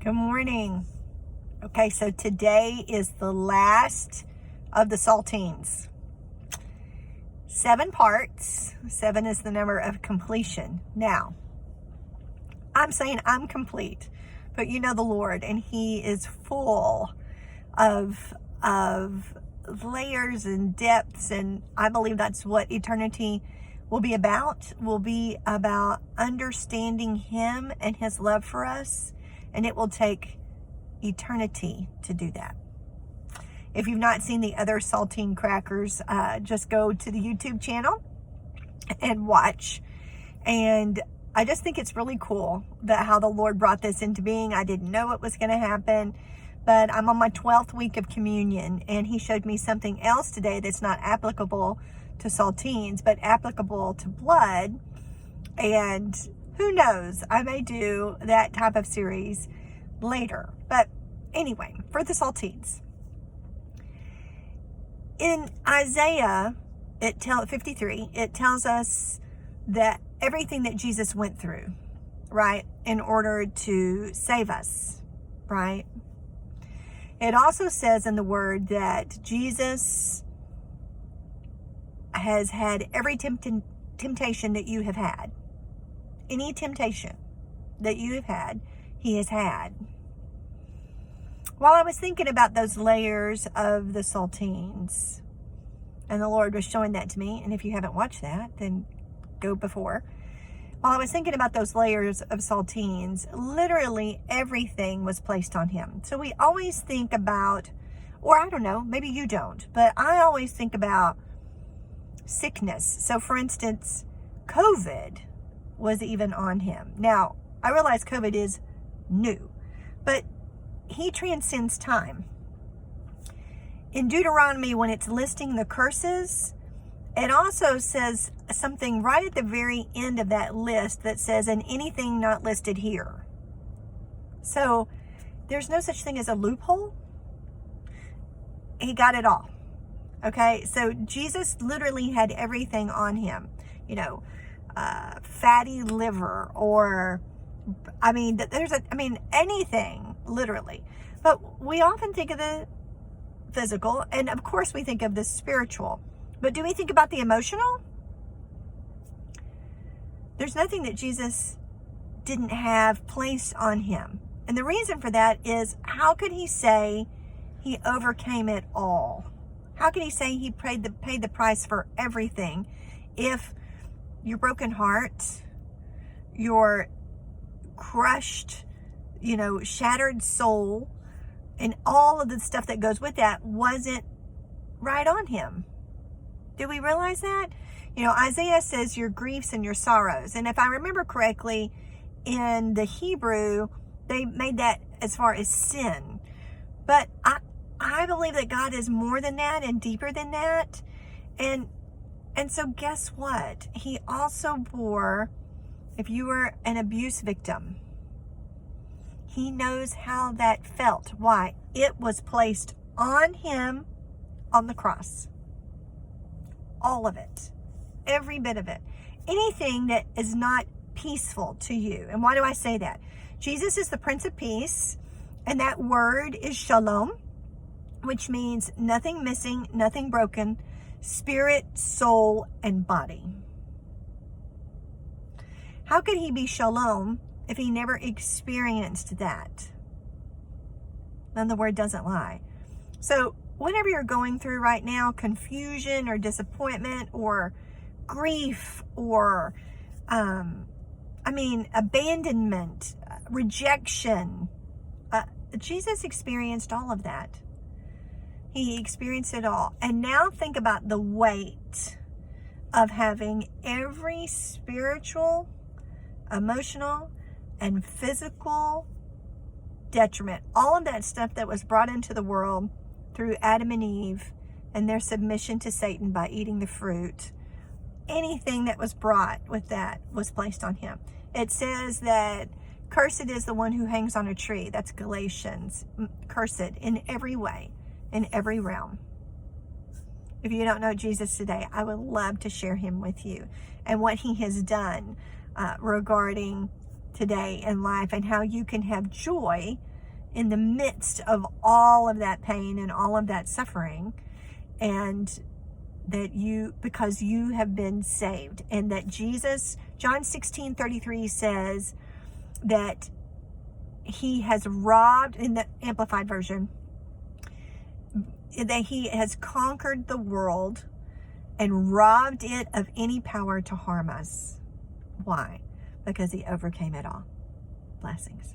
Good morning. Okay, so today is the last of the Saltines. 7 parts. 7 is the number of completion. Now, I'm saying I'm complete, but you know the Lord, and He is full of layers and depths, and I believe that's what eternity will be about. Will be about understanding Him and His love for us. And it will take eternity to do that. If you've not seen the other saltine crackers, just go to the YouTube channel and watch. And I just think it's really cool that how the Lord brought this into being. I didn't know it was going to happen, but I'm on my 12th week of communion, and He showed me something else today that's not applicable to saltines, but applicable to blood. And who knows, I may do that type of series later. But anyway, for the saltines. In Isaiah 53, it tells us that everything that Jesus went through, right, in order to save us, right? It also says in the Word that Jesus has had every temptation that you have had. Any temptation that you have had, He has had. While I was thinking about those layers of the saltines, and the Lord was showing that to me, and if you haven't watched that, then go before. While I was thinking about those layers of saltines, literally everything was placed on Him. So we always think about, or I don't know, maybe you don't, but I always think about sickness. So for instance, COVID was even on Him. Now, I realize COVID is new, but He transcends time. In Deuteronomy, when it's listing the curses, it also says something right at the very end of that list that says, and anything not listed here. So there's no such thing as a loophole. He got it all. Okay, so Jesus literally had everything on Him. You know, fatty liver, or anything, literally. But we often think of the physical, and of course we think of the spiritual. But do we think about the emotional? There's nothing that Jesus didn't have placed on Him. And the reason for that is, how could He say He overcame it all? How can He say He paid the price for everything if your broken heart, your crushed, shattered soul, and all of the stuff that goes with that wasn't right on Him? Do we realize that? Isaiah says your griefs and your sorrows. And if I remember correctly, in the Hebrew, they made that as far as sin. But I believe that God is more than that and deeper than that. And so guess what? He also bore, if you were an abuse victim, He knows how that felt. Why? It was placed on Him on the cross. All of it. Every bit of it. Anything that is not peaceful to you. And why do I say that? Jesus is the Prince of Peace, and that word is shalom, which means nothing missing, nothing broken, spirit, soul, and body. How could He be shalom if He never experienced that? Then the word doesn't lie. So whatever you're going through right now, confusion or disappointment or grief or, abandonment, rejection, Jesus experienced all of that. He experienced it all. And now think about the weight of having every spiritual, emotional, and physical detriment, all of that stuff that was brought into the world through Adam and Eve and their submission to Satan by eating the fruit. Anything that was brought with that was placed on Him. It says that cursed is the one who hangs on a tree. That's Galatians. Cursed in every way, in every realm. If you don't know Jesus today, I would love to share Him with you and what He has done regarding today in life, and how you can have joy in the midst of all of that pain and all of that suffering, and that because you have been saved, and that Jesus, John 16:33 says that he has robbed, in the Amplified Version, that he has conquered the world and robbed it of any power to harm us. Why? Because he overcame it all. Blessings.